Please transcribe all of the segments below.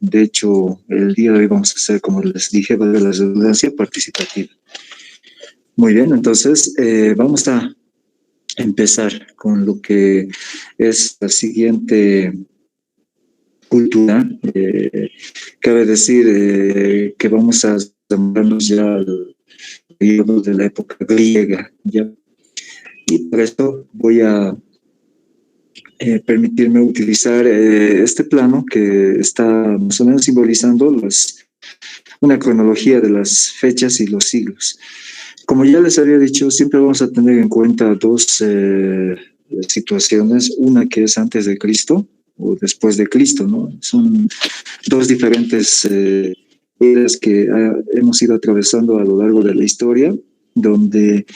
de hecho el día de hoy vamos a hacer, como les dije, valga la redundancia, participativa. Muy bien, entonces vamos a empezar con lo que es la siguiente cultura. Cabe decir que vamos a llamarnos ya al periodo de la época griega, ¿ya? Y por esto voy a permitirme utilizar este plano que está más o menos simbolizando una cronología de las fechas y los siglos. Como ya les había dicho, siempre vamos a tener en cuenta dos situaciones, una que es antes de Cristo o después de Cristo, ¿no? Son dos diferentes eras que hemos ido atravesando a lo largo de la historia, donde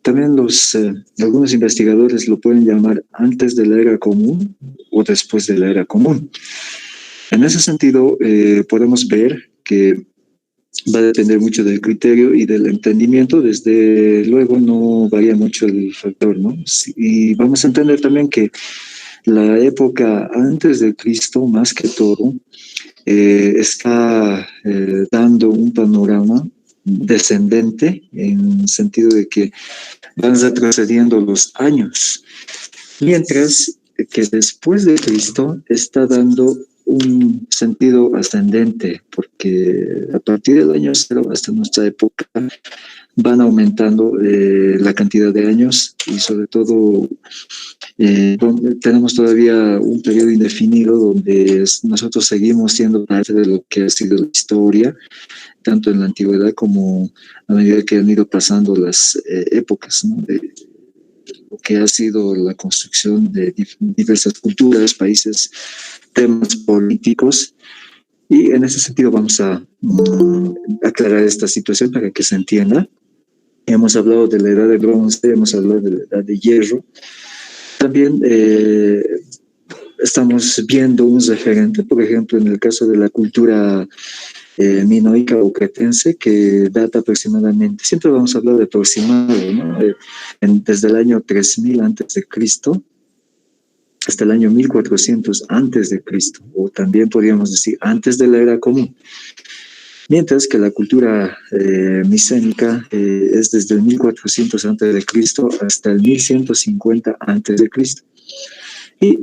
también algunos investigadores lo pueden llamar antes de la era común o después de la era común. En ese sentido, podemos ver que va a depender mucho del criterio y del entendimiento. Desde luego no varía mucho el factor, ¿no? Y vamos a entender también que la época antes de Cristo, más que todo, está dando un panorama descendente en el sentido de que van retrocediendo los años, mientras que después de Cristo está dando un sentido ascendente, porque a partir del año 0 hasta nuestra época van aumentando la cantidad de años y sobre todo tenemos todavía un periodo indefinido donde nosotros seguimos siendo parte de lo que ha sido la historia, tanto en la antigüedad como a medida que han ido pasando las épocas, ¿no? De lo que ha sido la construcción de diversas culturas, países, temas políticos. Y en ese sentido vamos a aclarar esta situación para que se entienda. Hemos hablado de la edad de bronce, hemos hablado de la edad de hierro. También estamos viendo un referente, por ejemplo, en el caso de la cultura minoica o cretense, que data aproximadamente, siempre vamos a hablar de aproximado, ¿no? Desde el año 3000 antes de Cristo hasta el año 1400 antes de Cristo, o también podríamos decir antes de la era común. Mientras que la cultura micénica es desde el 1400 antes de Cristo hasta el 1150 antes de Cristo. Y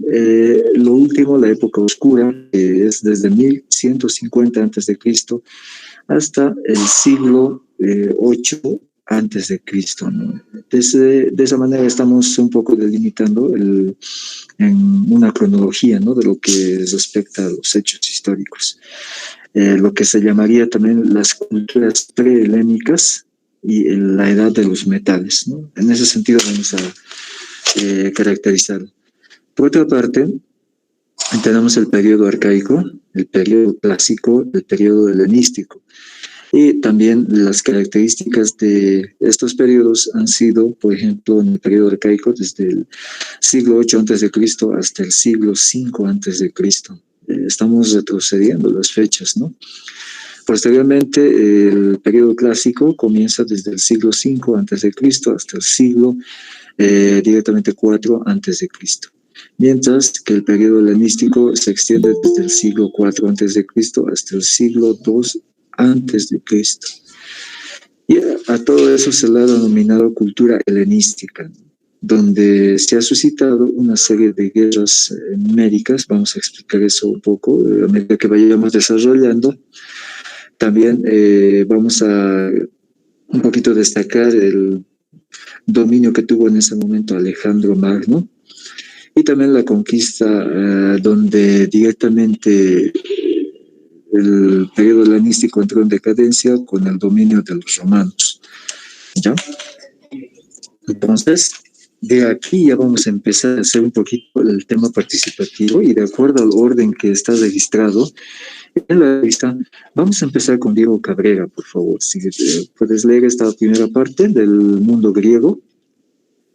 lo último, la época oscura, es desde 1150 antes de Cristo hasta el siglo VIII antes de Cristo, ¿no? De esa manera estamos un poco delimitando en una cronología, ¿no?, de lo que respecta a los hechos históricos. Lo que se llamaría también las culturas prehelénicas y la edad de los metales, ¿no? En ese sentido vamos a caracterizarlo. Por otra parte, tenemos el periodo arcaico, el periodo clásico, el periodo helenístico. Y también las características de estos periodos han sido, por ejemplo, en el periodo arcaico, desde el siglo VIII a.C. hasta el siglo V a.C. Estamos retrocediendo las fechas, ¿no? Posteriormente, el periodo clásico comienza desde el siglo V a.C. hasta el siglo directamente IV a.C. Mientras que el periodo helenístico se extiende desde el siglo IV a.C. hasta el siglo II antes de Cristo. Y a todo eso se le ha denominado cultura helenística, donde se ha suscitado una serie de guerras médicas. Vamos a explicar eso un poco a medida que vayamos desarrollando. También vamos a un poquito destacar el dominio que tuvo en ese momento Alejandro Magno, y también la conquista donde directamente el periodo helenístico entró en decadencia con el dominio de los romanos, ¿ya? Entonces, de aquí ya vamos a empezar a hacer un poquito el tema participativo, y de acuerdo al orden que está registrado en la lista, vamos a empezar con Diego Cabrera, por favor. Si puedes leer esta primera parte del mundo griego,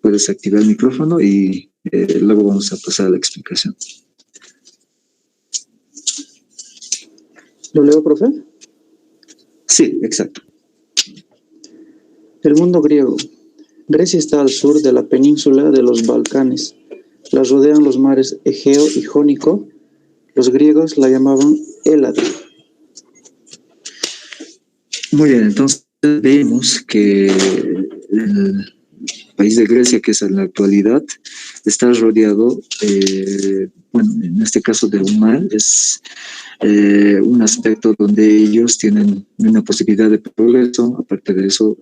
puedes activar el micrófono y luego vamos a pasar a la explicación. ¿Lo leo, profe? Sí, exacto. El mundo griego. Grecia está al sur de la península de los Balcanes. La rodean los mares Egeo y Jónico. Los griegos la llamaban Muy bien, entonces vemos que el país de Grecia, que es en la actualidad, está rodeado, bueno, en este caso de un mar, es un aspecto donde ellos tienen una posibilidad de progreso. Aparte de eso,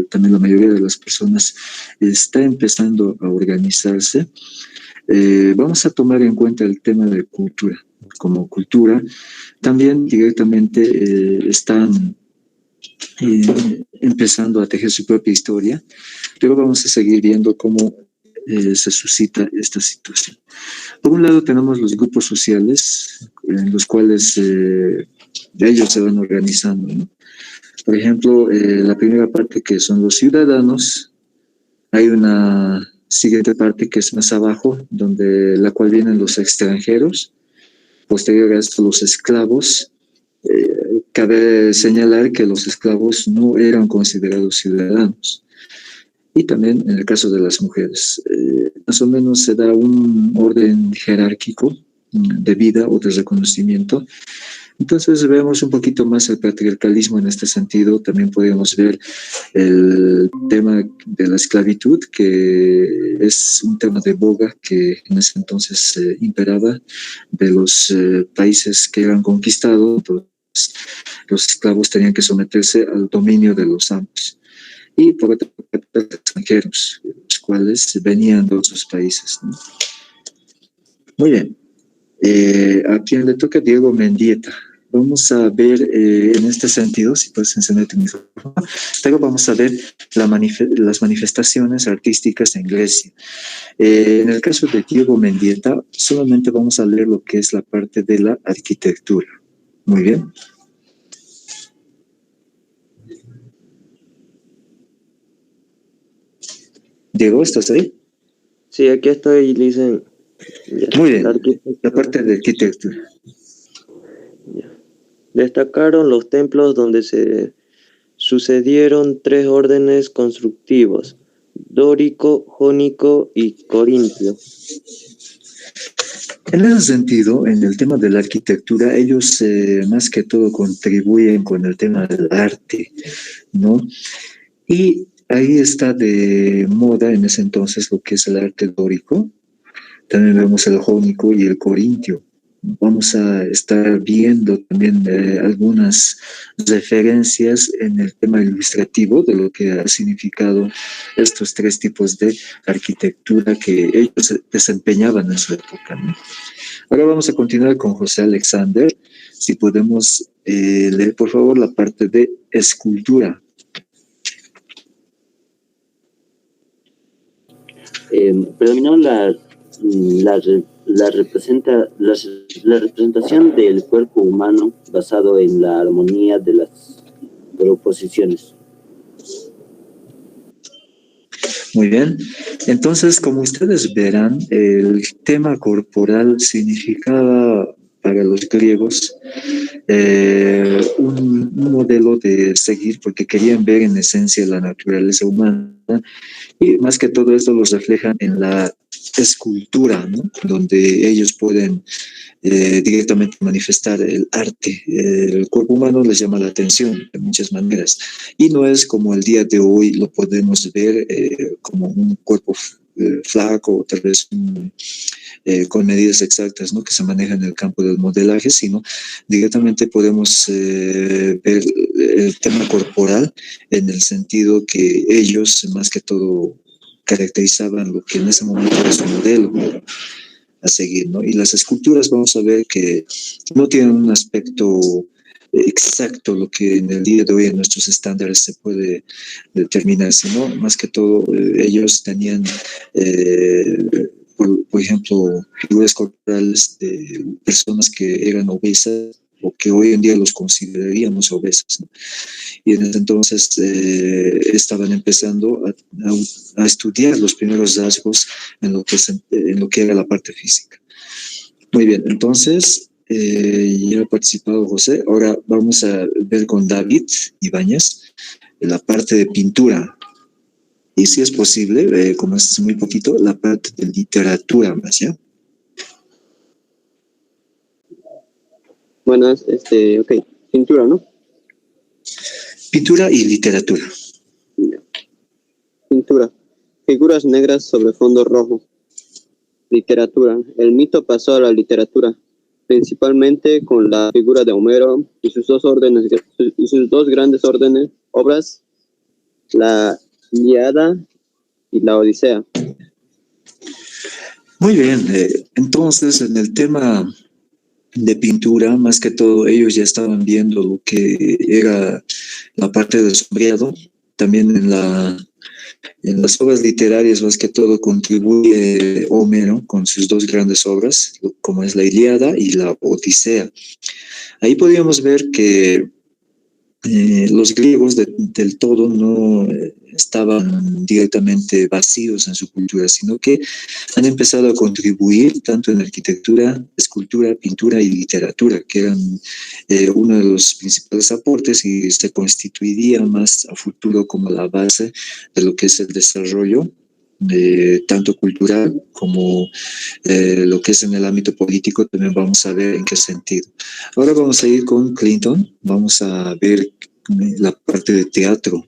también la mayoría de las personas está empezando a organizarse. Vamos a tomar en cuenta el tema de cultura. Como cultura, también directamente están empezando a tejer su propia historia, pero vamos a seguir viendo cómo se suscita esta situación. Por un lado tenemos los grupos sociales en los cuales ellos se van organizando, ¿no? Por ejemplo, la primera parte que son los ciudadanos, hay una siguiente parte que es más abajo, donde la cual vienen los extranjeros, posterior a esto los esclavos. Cabe señalar que los esclavos no eran considerados ciudadanos. Y también en el caso de las mujeres, más o menos se da un orden jerárquico de vida o de reconocimiento. Entonces vemos un poquito más el patriarcalismo en este sentido. También podemos ver el tema de la esclavitud, que es un tema de boga que en ese entonces imperaba de los países que eran conquistados. Pues, los esclavos tenían que someterse al dominio de los amos. Y por otra parte, los extranjeros, los cuales venían de otros países, ¿no? Muy bien. A quien le toca Diego Mendieta. Vamos a ver en este sentido, si puedes encender tu micrófono, pero vamos a ver las manifestaciones artísticas en Grecia. En el caso de Diego Mendieta, solamente vamos a leer lo que es la parte de la arquitectura. Muy bien. Diego, ¿estás ahí? Sí, aquí estoy, dicen. Muy bien, la parte de arquitectura. Ya. Destacaron los templos donde se sucedieron tres órdenes constructivos: dórico, jónico y corintio. En ese sentido, en el tema de la arquitectura, ellos más que todo contribuyen con el tema del arte, ¿no? Y ahí está de moda en ese entonces lo que es el arte dórico. También vemos el jónico y el corintio. Vamos a estar viendo también algunas referencias en el tema ilustrativo de lo que ha significado estos tres tipos de arquitectura que ellos desempeñaban en su época, ¿no? Ahora vamos a continuar con José Alexander. Si podemos leer, por favor, la parte de escultura. Predominaron la representación del cuerpo humano basado en la armonía de las proposiciones. Muy bien. Entonces, como ustedes verán, el tema corporal significaba para los griegos un modelo de seguir porque querían ver en esencia la naturaleza humana y más que todo esto los reflejan en la escultura, ¿no? Donde ellos pueden directamente manifestar el arte. El cuerpo humano les llama la atención de muchas maneras y no es como el día de hoy lo podemos ver como un cuerpo flaco, tal vez con medidas exactas, ¿no? Que se manejan en el campo del modelaje, sino directamente podemos ver el tema corporal en el sentido que ellos más que todo caracterizaban lo que en ese momento era su modelo a seguir, ¿no? Y las esculturas vamos a ver que no tienen un aspecto exacto lo que en el día de hoy en nuestros estándares se puede determinar, sino más que todo ellos tenían, por ejemplo, figuras corporales de personas que eran obesas o que hoy en día los consideraríamos obesas, ¿no? Y en ese entonces estaban empezando a estudiar los primeros rasgos en lo que era la parte física. Muy bien, entonces ya ha participado José. Ahora vamos a ver con David Ibáñez la parte de pintura. Y si es posible, como es muy poquito, la parte de literatura más, ¿ya? Bueno, ok, pintura, ¿no? Pintura y literatura. Pintura. Figuras negras sobre fondo rojo. Literatura. El mito pasó a la literatura, principalmente con la figura de Homero y sus dos grandes obras, la Ilíada y la Odisea. Muy bien, entonces en el tema de pintura, más que todo, ellos ya estaban viendo lo que era la parte del sombreado. También en las obras literarias, más que todo, contribuye Homero con sus dos grandes obras, como es la Ilíada y la Odisea. Ahí podríamos ver que los griegos del todo no estaban directamente vacíos en su cultura, sino que han empezado a contribuir tanto en arquitectura, escultura, pintura y literatura, que eran uno de los principales aportes y se constituiría más a futuro como la base de lo que es el desarrollo tanto cultural como lo que es en el ámbito político. También vamos a ver en qué sentido. Ahora vamos a ir con Clinton, vamos a ver la parte de teatro.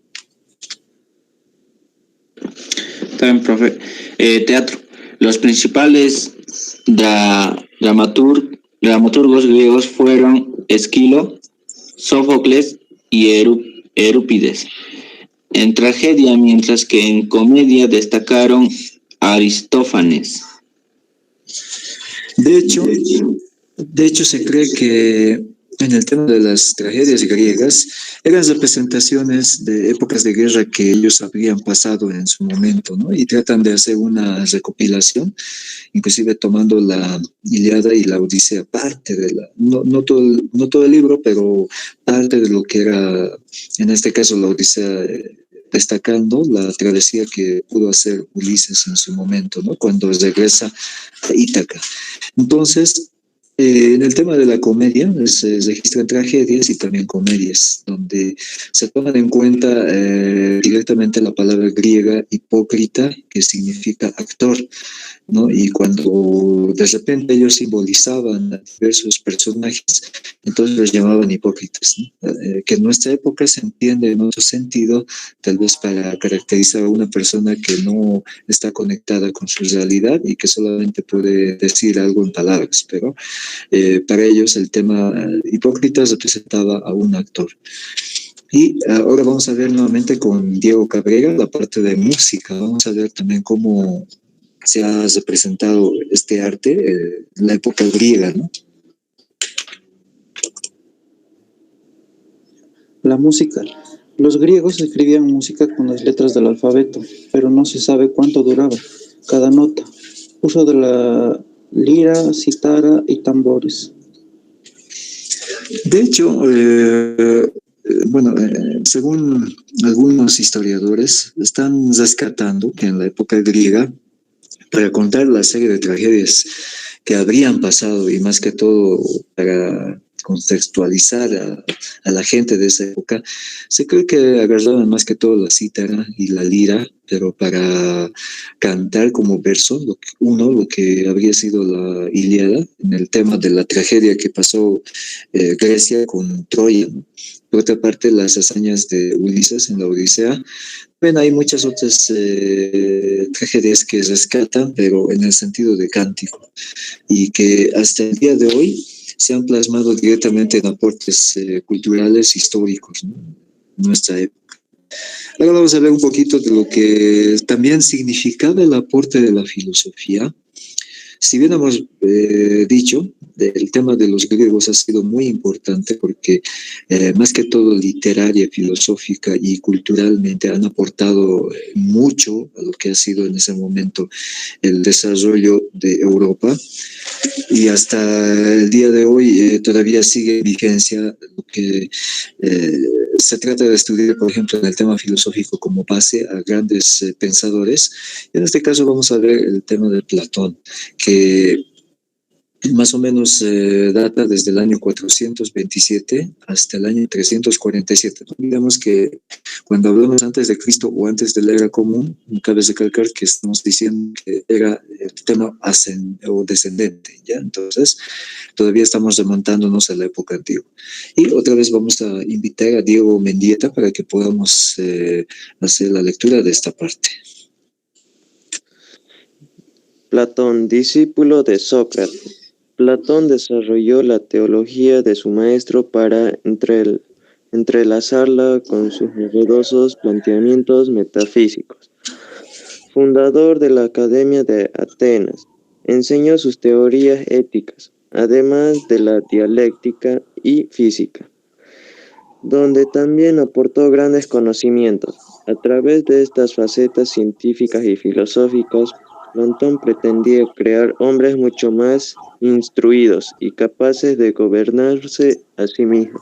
También, profe. Teatro. Los principales dramaturgos griegos fueron Esquilo, Sófocles y Eurípides. En tragedia, mientras que en comedia destacaron Aristófanes. De hecho, se cree que en el tema de las tragedias griegas eran representaciones de épocas de guerra que ellos habrían pasado en su momento, ¿no? Y tratan de hacer una recopilación, inclusive tomando la Ilíada y la Odisea, parte de no todo el libro, pero parte de lo que era, en este caso, la Odisea, destacando la travesía que pudo hacer Ulises en su momento, ¿no? Cuando regresa a Ítaca. Entonces, en el tema de la comedia se registran tragedias y también comedias, donde se toman en cuenta directamente la palabra griega hipócrita, que significa actor, ¿no? Y cuando de repente ellos simbolizaban a diversos personajes, entonces los llamaban hipócritas, ¿no? Que en nuestra época se entiende en otro sentido, tal vez para caracterizar a una persona que no está conectada con su realidad y que solamente puede decir algo en palabras, pero para ellos el tema hipócritas representaba a un actor. Y ahora vamos a ver nuevamente con Diego Cabrera la parte de música. Vamos a ver también cómo se ha representado este arte en la época griega, ¿no? La música. Los griegos escribían música con las letras del alfabeto, pero no se sabe cuánto duraba cada nota. Uso de la lira, cítara y tambores. De hecho, según algunos historiadores, están rescatando que en la época griega, para contar la serie de tragedias que habrían pasado y más que todo para contextualizar a la gente de esa época, se cree que agarraban más que todo la cítara y la lira, pero para cantar como verso, lo que habría sido la Ilíada, en el tema de la tragedia que pasó Grecia con Troya, ¿no? Por otra parte, las hazañas de Ulises en la Odisea. Bueno, hay muchas otras tragedias que rescatan, pero en el sentido de cántico, y que hasta el día de hoy se han plasmado directamente en aportes culturales históricos, ¿no? En nuestra época. Ahora vamos a ver un poquito de lo que también significaba el aporte de la filosofía. Si bien hemos dicho, el tema de los griegos ha sido muy importante porque más que todo literaria, filosófica y culturalmente han aportado mucho a lo que ha sido en ese momento el desarrollo de Europa, y hasta el día de hoy todavía sigue en vigencia lo que se trata de estudiar, por ejemplo, en el tema filosófico como base a grandes pensadores. En este caso vamos a ver el tema de Platón, que más o menos data desde el año 427 hasta el año 347. No olvidemos que cuando hablamos antes de Cristo o antes de la era común, cabe recalcar que estamos diciendo que era el tema o descendente, ¿ya? Entonces, todavía estamos remontándonos a la época antigua. Y otra vez vamos a invitar a Diego Mendieta para que podamos hacer la lectura de esta parte. Platón, discípulo de Sócrates. Platón desarrolló la teología de su maestro para entrelazarla con sus novedosos planteamientos metafísicos. Fundador de la Academia de Atenas, enseñó sus teorías éticas, además de la dialéctica y física, donde también aportó grandes conocimientos. A través de estas facetas científicas y filosóficas, Platón pretendía crear hombres mucho más instruidos y capaces de gobernarse a sí mismos.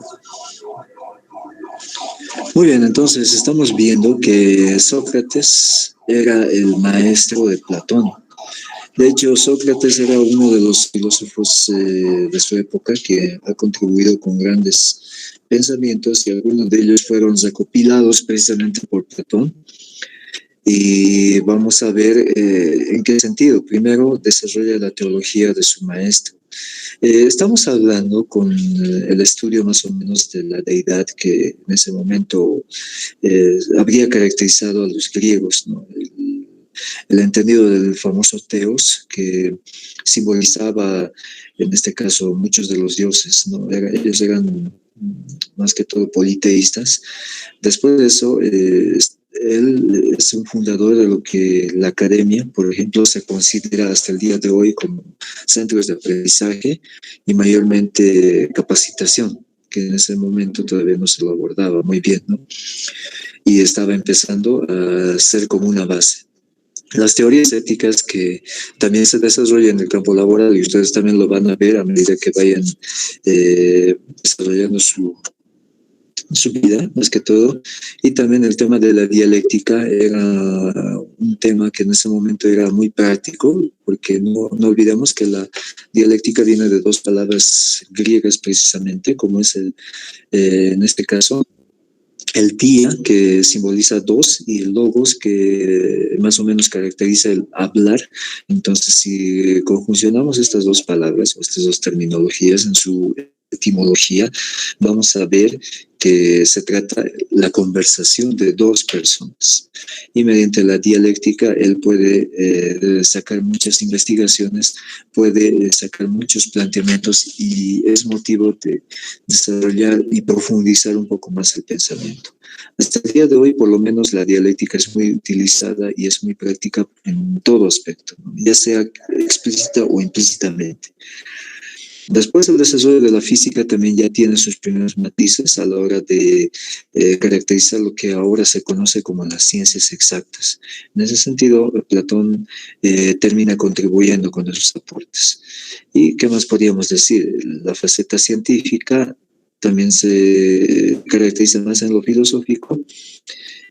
Muy bien, entonces estamos viendo que Sócrates era el maestro de Platón. De hecho, Sócrates era uno de los filósofos de su época que ha contribuido con grandes pensamientos y algunos de ellos fueron recopilados precisamente por Platón. Y vamos a ver en qué sentido. Primero, desarrolla la teología de su maestro. Estamos hablando con el estudio más o menos de la deidad que en ese momento habría caracterizado a los griegos, ¿no? El entendido del famoso Teos, que simbolizaba, en este caso, muchos de los dioses, ¿no? Ellos eran más que todo politeístas. Después de eso, él es un fundador de lo que la academia, por ejemplo, se considera hasta el día de hoy como centros de aprendizaje y mayormente capacitación, que en ese momento todavía no se lo abordaba muy bien, ¿no? Y estaba empezando a ser como una base. Las teorías éticas que también se desarrollan en el campo laboral, y ustedes también lo van a ver a medida que vayan desarrollando su vida, más que todo. Y también el tema de la dialéctica era un tema que en ese momento era muy práctico, porque no olvidemos que la dialéctica viene de dos palabras griegas precisamente, como es en este caso, el dia, que simboliza dos, y el logos, que más o menos caracteriza el hablar. Entonces, si conjuncionamos estas dos palabras o estas dos terminologías en su etimología, vamos a ver que se trata la conversación de dos personas. Y mediante la dialéctica, él puede sacar muchas investigaciones, puede sacar muchos planteamientos y es motivo de desarrollar y profundizar un poco más el pensamiento. Hasta el día de hoy, por lo menos, la dialéctica es muy utilizada y es muy práctica en todo aspecto, ¿no? Ya sea explícita o implícitamente. Después, el desarrollo de la física también ya tiene sus primeros matices a la hora de caracterizar lo que ahora se conoce como las ciencias exactas. En ese sentido, Platón termina contribuyendo con esos aportes. ¿Y qué más podríamos decir? La faceta científica también se caracteriza más en lo filosófico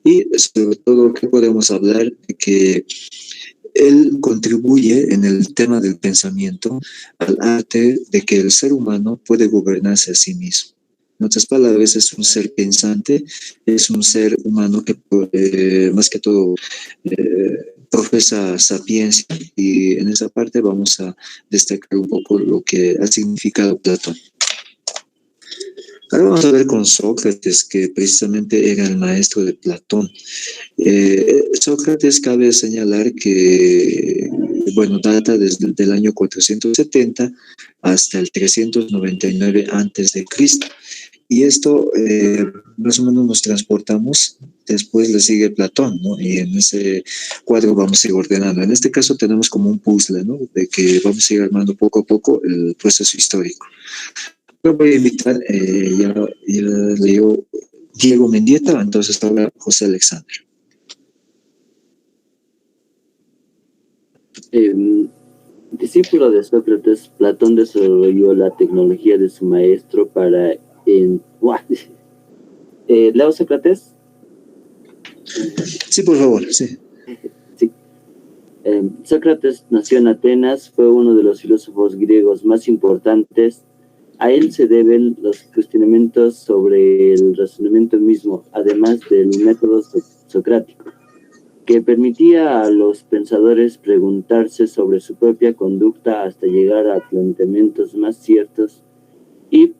y sobre todo, ¿qué podemos hablar? De que él contribuye en el tema del pensamiento al arte de que el ser humano puede gobernarse a sí mismo. En otras palabras, es un ser pensante, es un ser humano que más que todo profesa sapiencia, y en esa parte vamos a destacar un poco lo que ha significado Platón. Ahora vamos a ver con Sócrates, que precisamente era el maestro de Platón. Sócrates, cabe señalar que, bueno, data desde el año 470 hasta el 399 antes de Cristo. Y esto más o menos nos transportamos, después le sigue Platón, ¿no? Y en ese cuadro vamos a ir ordenando. En este caso tenemos como un puzzle, ¿no? De que vamos a ir armando poco a poco el proceso histórico. Yo voy a invitar, ya leyó Diego Mendieta, entonces ahora José Alexander. Discípulo de Sócrates, Platón desarrolló la tecnología de su maestro para... ¿Leo Sócrates? Sí, por favor, sí. Sí. Sócrates nació en Atenas, fue uno de los filósofos griegos más importantes. A él se deben los cuestionamientos sobre el razonamiento mismo, además del método socrático, que permitía a los pensadores preguntarse sobre su propia conducta hasta llegar a planteamientos más ciertos y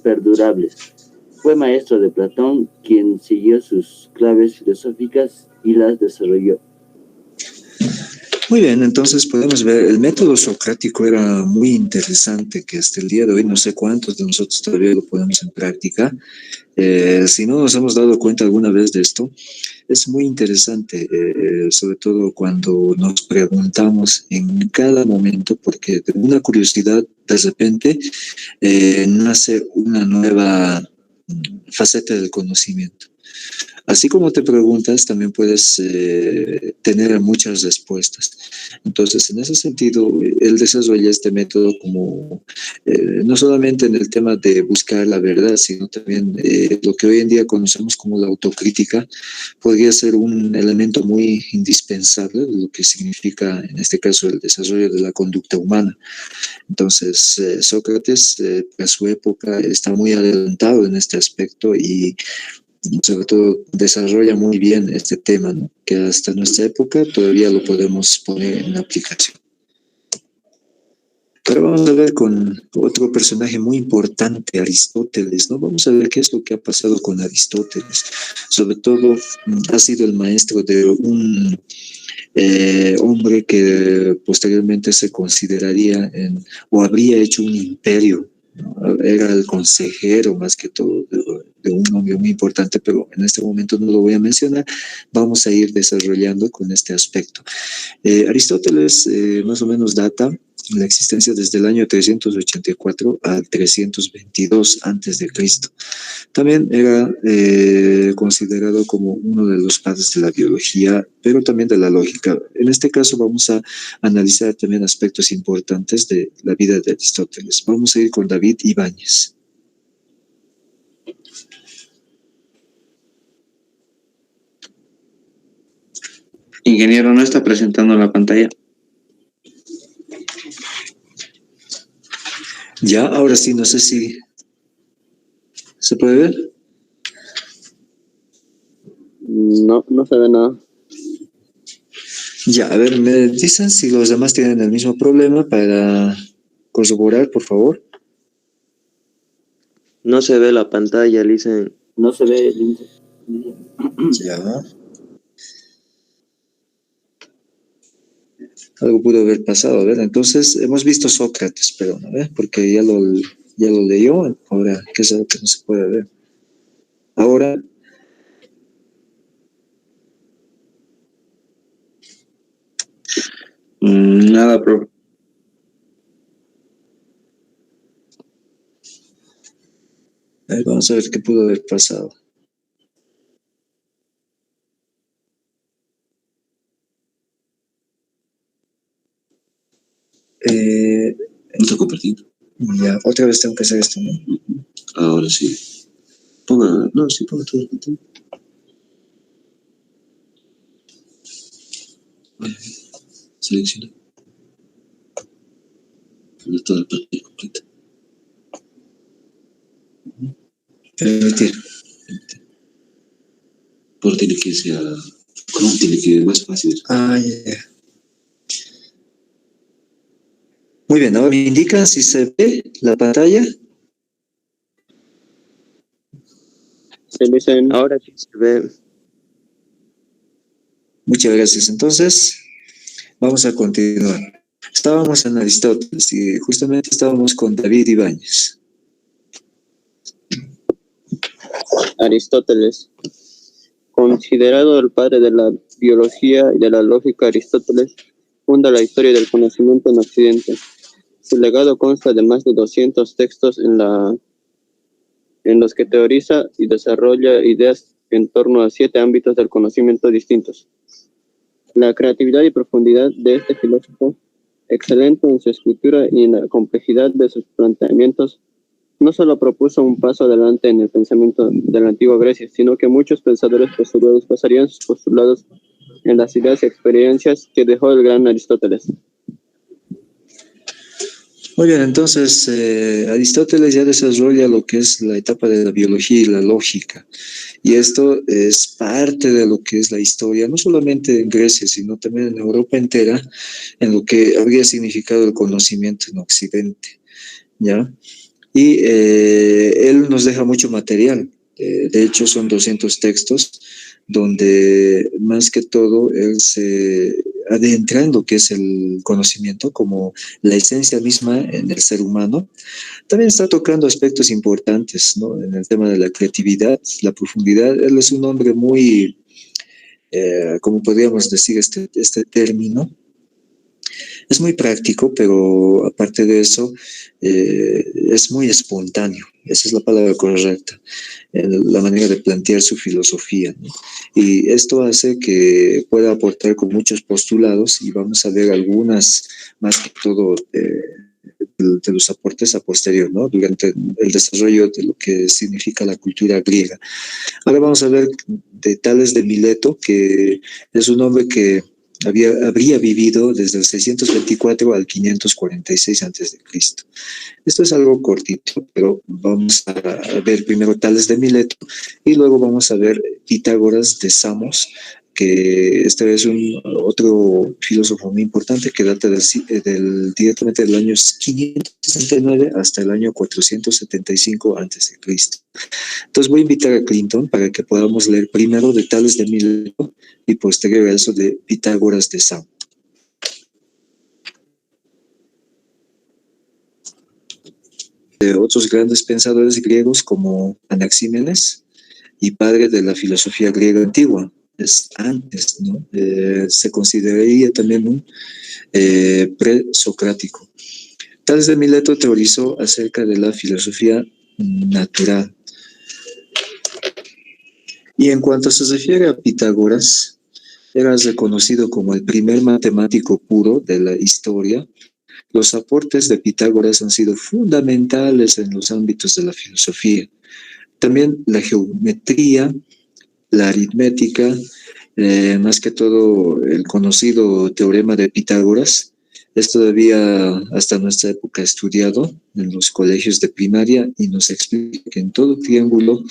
perdurables. Fue maestro de Platón, quien siguió sus claves filosóficas y las desarrolló. Muy bien, entonces podemos ver, el método socrático era muy interesante, que hasta el día de hoy no sé cuántos de nosotros todavía lo ponemos en práctica. Si no nos hemos dado cuenta alguna vez de esto, es muy interesante, sobre todo cuando nos preguntamos en cada momento, porque de una curiosidad de repente nace una nueva faceta del conocimiento. Así como te preguntas, también puedes tener muchas respuestas. Entonces, en ese sentido, él desarrolla este método como no solamente en el tema de buscar la verdad, sino también lo que hoy en día conocemos como la autocrítica, podría ser un elemento muy indispensable de lo que significa, en este caso, el desarrollo de la conducta humana. Entonces, Sócrates, a su época, está muy adelantado en este aspecto y sobre todo desarrolla muy bien este tema, ¿no? Que hasta nuestra época todavía lo podemos poner en aplicación. Ahora vamos a ver con otro personaje muy importante, Aristóteles, ¿no? Vamos a ver qué es lo que ha pasado con Aristóteles. Sobre todo, ha sido el maestro de un hombre que posteriormente se consideraría o habría hecho un imperio, ¿no? Era el consejero más que todo de un hombre muy importante, pero en este momento no lo voy a mencionar. Vamos a ir desarrollando con este aspecto. Aristóteles más o menos data la existencia desde el año 384 al 322 antes de Cristo. También era considerado como uno de los padres de la biología, pero también de la lógica. En este caso vamos a analizar también aspectos importantes de la vida de Aristóteles. Vamos a ir con David Ibáñez. Ingeniero, ¿no está presentando la pantalla? Ya, ahora sí, no sé si se puede ver. No, no se ve nada. Ya, a ver, me dicen si los demás tienen el mismo problema para corroborar, por favor. No se ve la pantalla, dicen. No se ve el Ya. Algo pudo haber pasado, a ver. Entonces, hemos visto Sócrates, pero no, porque ya lo leyó, ahora, ¿qué es algo que no se puede ver? Ahora, Nada, profe. a ver, vamos a ver qué pudo haber pasado. ¿No está compartiendo? Ya, otra vez tengo que hacer esto, ¿no? Ahora sí. Sí, ponga todo el pantalla. Selecciona. Ponga toda la pantalla completa. Permitir. Por tiene que ser Chrome, tiene que ser más fácil. Ah, ya. Muy bien, ahora me indican si se ve la pantalla. Se dicen, Ahora sí se ve. Muchas gracias. Entonces, vamos a continuar. Estábamos en Aristóteles y justamente estábamos con David Ibáñez. Aristóteles. Considerado el padre de la biología y de la lógica, Aristóteles funda la historia del conocimiento en Occidente. Su legado consta de más de 200 textos en los que teoriza y desarrolla ideas en torno a 7 ámbitos del conocimiento distintos. La creatividad y profundidad de este filósofo, excelente en su escritura y en la complejidad de sus planteamientos, no solo propuso un paso adelante en el pensamiento de la antigua Grecia, sino que muchos pensadores posteriores basarían sus postulados en las ideas y experiencias que dejó el gran Aristóteles. Muy bien, entonces Aristóteles ya desarrolla lo que es la etapa de la biología y la lógica. Y esto es parte de lo que es la historia, no solamente en Grecia, sino también en Europa entera, en lo que habría significado el conocimiento en Occidente, ¿ya? Y él nos deja mucho material. De hecho, son 200 textos donde más que todo él se adentra en lo que es el conocimiento como la esencia misma en el ser humano. También está tocando aspectos importantes, ¿no? En el tema de la creatividad, la profundidad. Él es un hombre muy, como podríamos decir este término, es muy práctico, pero aparte de eso, es muy espontáneo. Esa es la palabra correcta, la manera de plantear su filosofía, ¿no? Y esto hace que pueda aportar con muchos postulados y vamos a ver algunas, más que todo, de los aportes a posterior, ¿no? Durante el desarrollo de lo que significa la cultura griega. Ahora vamos a ver de Tales de Mileto, que es un hombre que habría vivido desde el 624 al 546 a.C. Esto es algo cortito, pero vamos a ver primero Tales de Mileto y luego vamos a ver Pitágoras de Samos, que este es otro filósofo muy importante que data directamente del año 569 hasta el año 475 a.C. Entonces voy a invitar a Clinton para que podamos leer primero de Tales de Mileto y posterior a eso de Pitágoras de Samos. De otros grandes pensadores griegos como Anaxímenes y padre de la filosofía griega antigua. Es antes, ¿no? Se consideraría también un presocrático. Tales de Mileto teorizó acerca de la filosofía natural. Y en cuanto se refiere a Pitágoras, era reconocido como el primer matemático puro de la historia. Los aportes de Pitágoras han sido fundamentales en los ámbitos de la filosofía. También la geometría, la aritmética, más que todo el conocido teorema de Pitágoras, es todavía hasta nuestra época estudiado en los colegios de primaria y nos explica que en todo triángulo,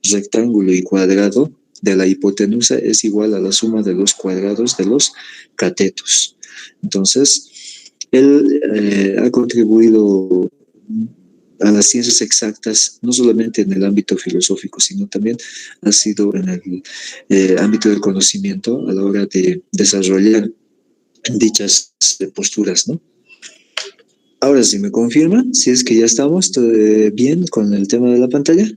rectángulo y cuadrado de la hipotenusa es igual a la suma de los cuadrados de los catetos. Entonces, él ha contribuido a las ciencias exactas, no solamente en el ámbito filosófico, sino también ha sido en el ámbito del conocimiento a la hora de desarrollar dichas posturas, ¿no? Ahora sí, ¿me confirman? Si es que ya estamos bien con el tema de la pantalla.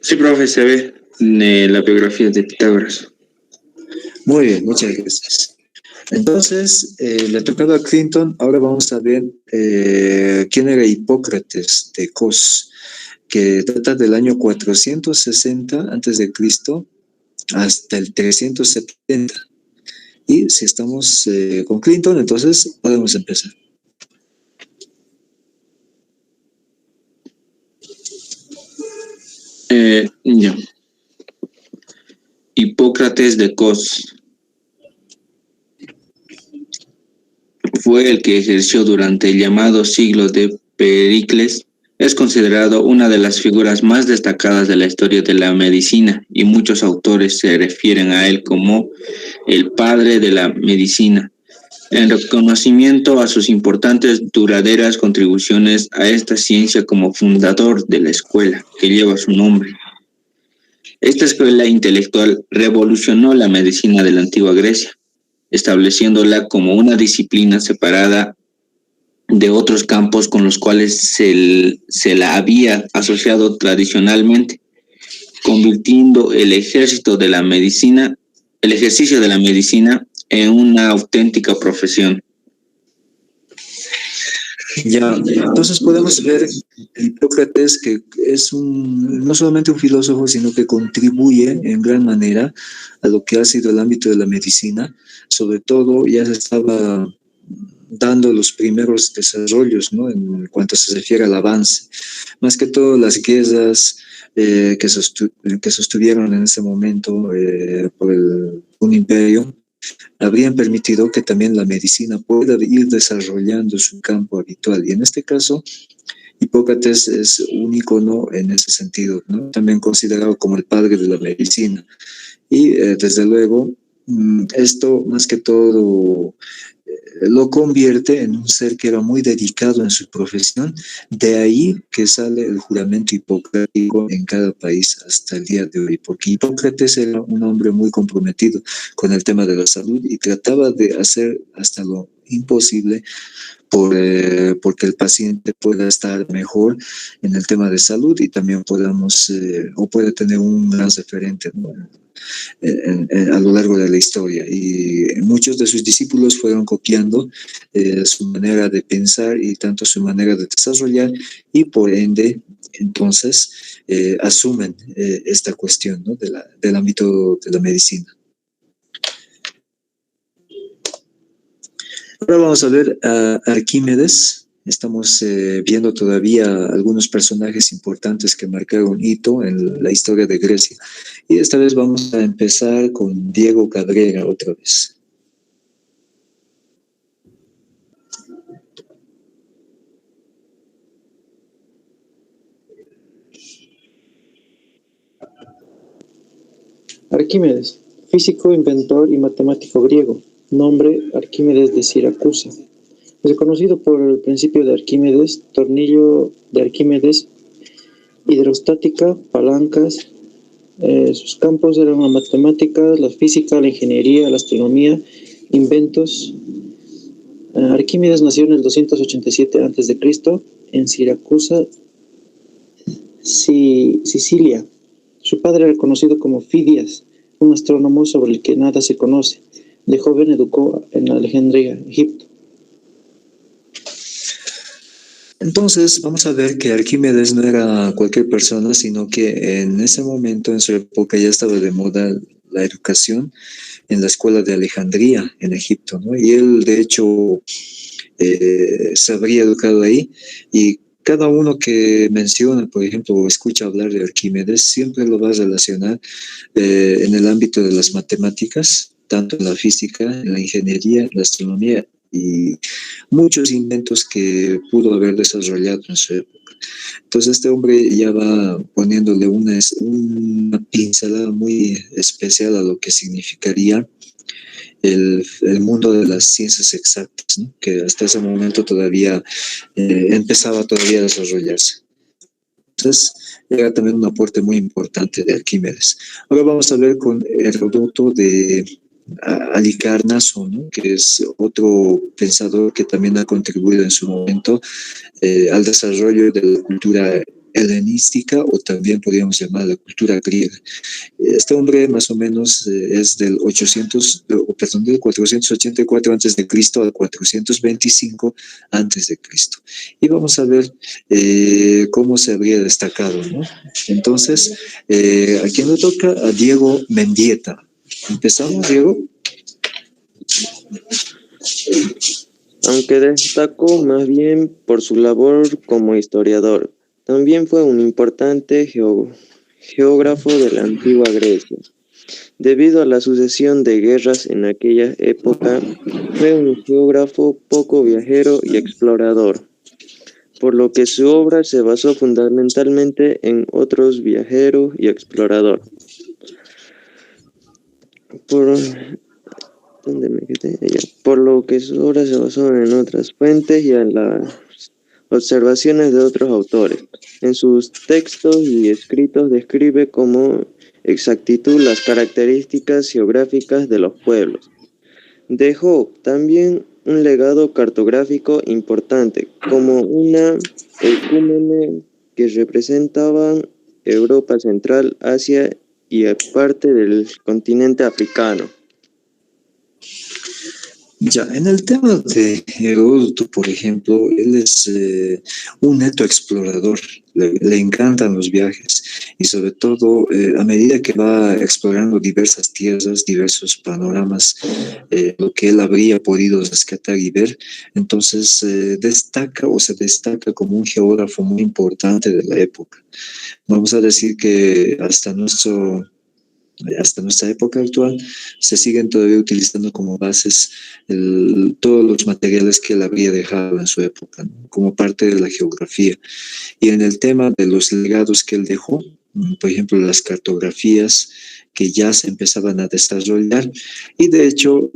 Sí, profe, se ve la biografía de Pitágoras. Muy bien, muchas gracias. Entonces, le ha tocado a Clinton. Ahora vamos a ver quién era Hipócrates de Cos, que data del año 460 a.C. hasta el 370. Y si estamos con Clinton, entonces podemos empezar. Ya. Hipócrates de Cos fue el que ejerció durante el llamado siglo de Pericles. Es considerado una de las figuras más destacadas de la historia de la medicina y muchos autores se refieren a él como el padre de la medicina, en reconocimiento a sus importantes, duraderas contribuciones a esta ciencia como fundador de la escuela que lleva su nombre. Esta escuela intelectual revolucionó la medicina de la antigua Grecia, estableciéndola como una disciplina separada de otros campos con los cuales se la había asociado tradicionalmente, convirtiendo el ejercicio de la medicina en una auténtica profesión. Ya, entonces podemos ver Hipócrates que es no solamente un filósofo, sino que contribuye en gran manera a lo que ha sido el ámbito de la medicina. Sobre todo ya se estaba dando los primeros desarrollos, ¿no? En cuanto se refiere al avance. Más que todo las guerras que sostuvieron en ese momento por un imperio habrían permitido que también la medicina pueda ir desarrollando su campo habitual. Y en este caso, Hipócrates es un ícono en ese sentido, ¿no? También considerado como el padre de la medicina. Y desde luego, esto más que todo lo convierte en un ser que era muy dedicado en su profesión. De ahí que sale el juramento hipocrático en cada país hasta el día de hoy, porque Hipócrates era un hombre muy comprometido con el tema de la salud y trataba de hacer hasta lo imposible porque el paciente pueda estar mejor en el tema de salud y también podamos o puede tener un gran referente, ¿no? A lo largo de la historia. Y muchos de sus discípulos fueron copiando su manera de pensar y tanto su manera de desarrollar y por ende entonces asumen esta cuestión, ¿no? Del ámbito de la medicina. Ahora vamos a ver a Arquímedes. Estamos viendo todavía algunos personajes importantes que marcaron hito en la historia de Grecia. Y esta vez vamos a empezar con Diego Cabrera otra vez. Arquímedes, físico, inventor y matemático griego. Nombre: Arquímedes de Siracusa. Reconocido por el principio de Arquímedes, tornillo de Arquímedes, hidrostática, palancas. Sus campos eran la matemática, la física, la ingeniería, la astronomía, inventos. Arquímedes nació en el 287 a.C. en Siracusa, Sicilia. Su padre era conocido como Fidias, un astrónomo sobre el que nada se conoce. De joven educó en Alejandría, Egipto. Entonces, vamos a ver que Arquímedes no era cualquier persona, sino que en ese momento, en su época, ya estaba de moda la educación en la escuela de Alejandría, en Egipto, ¿no? Y él, de hecho, se habría educado ahí y cada uno que menciona, por ejemplo, o escucha hablar de Arquímedes, siempre lo va a relacionar en el ámbito de las matemáticas, tanto en la física, en la ingeniería, en la astronomía y muchos inventos que pudo haber desarrollado en su época. Entonces este hombre ya va poniéndole una pincelada muy especial a lo que significaría el mundo de las ciencias exactas, ¿no? Que hasta ese momento todavía empezaba todavía a desarrollarse. Entonces, era también un aporte muy importante de Arquímedes. Ahora vamos a ver con Heródoto de Halicarnaso, ¿no? Que es otro pensador que también ha contribuido en su momento al desarrollo de la cultura helenística o también podríamos llamar la cultura griega. Este hombre más o menos es del 484 antes de Cristo al 425 antes de Cristo. Y vamos a ver cómo se habría destacado, ¿no? Entonces, ¿a quién le toca? A Diego Mendieta. ¿Empezamos, Diego? Aunque destacó más bien por su labor como historiador, también fue un importante geógrafo de la antigua Grecia. Debido a la sucesión de guerras en aquella época, fue un geógrafo poco viajero y explorador, por lo que su obra se basó fundamentalmente en otros viajeros y exploradores. Por lo que su obra se basó en otras fuentes y en las observaciones de otros autores. En sus textos y escritos describe con exactitud las características geográficas de los pueblos. Dejó también un legado cartográfico importante, como una ecúmene que representaban Europa Central, Asia y parte del continente africano. Ya, en el tema de Heródoto, por ejemplo, él es un neto explorador, le encantan los viajes y sobre todo a medida que va explorando diversas tierras, diversos panoramas, lo que él habría podido rescatar y ver, entonces se destaca como un geógrafo muy importante de la época. Vamos a decir que hasta nuestro hasta nuestra época actual, se siguen todavía utilizando como bases todos los materiales que él habría dejado en su época, ¿no? Como parte de la geografía. Y en el tema de los legados que él dejó, por ejemplo, las cartografías que ya se empezaban a desarrollar, y de hecho,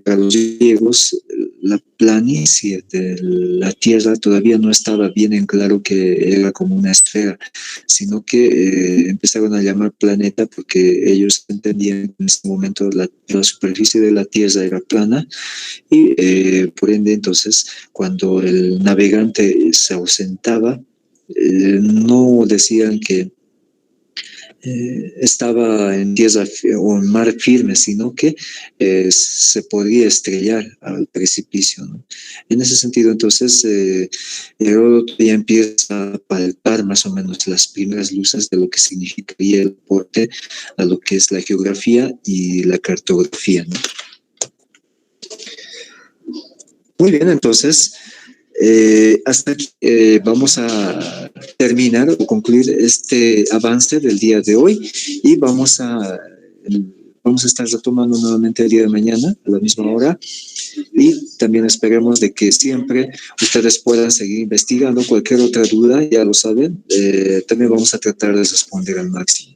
para los griegos, la planicie de la Tierra todavía no estaba bien en claro que era como una esfera, sino que empezaron a llamar planeta porque ellos entendían que en ese momento la superficie de la Tierra era plana y por ende entonces cuando el navegante se ausentaba, no decían que estaba en tierra o en mar firme, sino que se podía estrellar al precipicio, ¿no? En ese sentido, entonces, Heródoto ya empieza a palpar más o menos las primeras luces de lo que significaría el aporte a lo que es la geografía y la cartografía, ¿no? Muy bien, entonces, hasta aquí vamos a terminar o concluir este avance del día de hoy y vamos a estar retomando nuevamente el día de mañana a la misma hora y también esperemos de que siempre ustedes puedan seguir investigando cualquier otra duda, ya lo saben, también vamos a tratar de responder al máximo.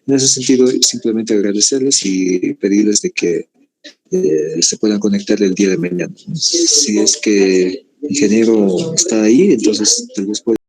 En ese sentido, simplemente agradecerles y pedirles de que se puedan conectar el día de mañana. Si es que el ingeniero está ahí, entonces tal vez puede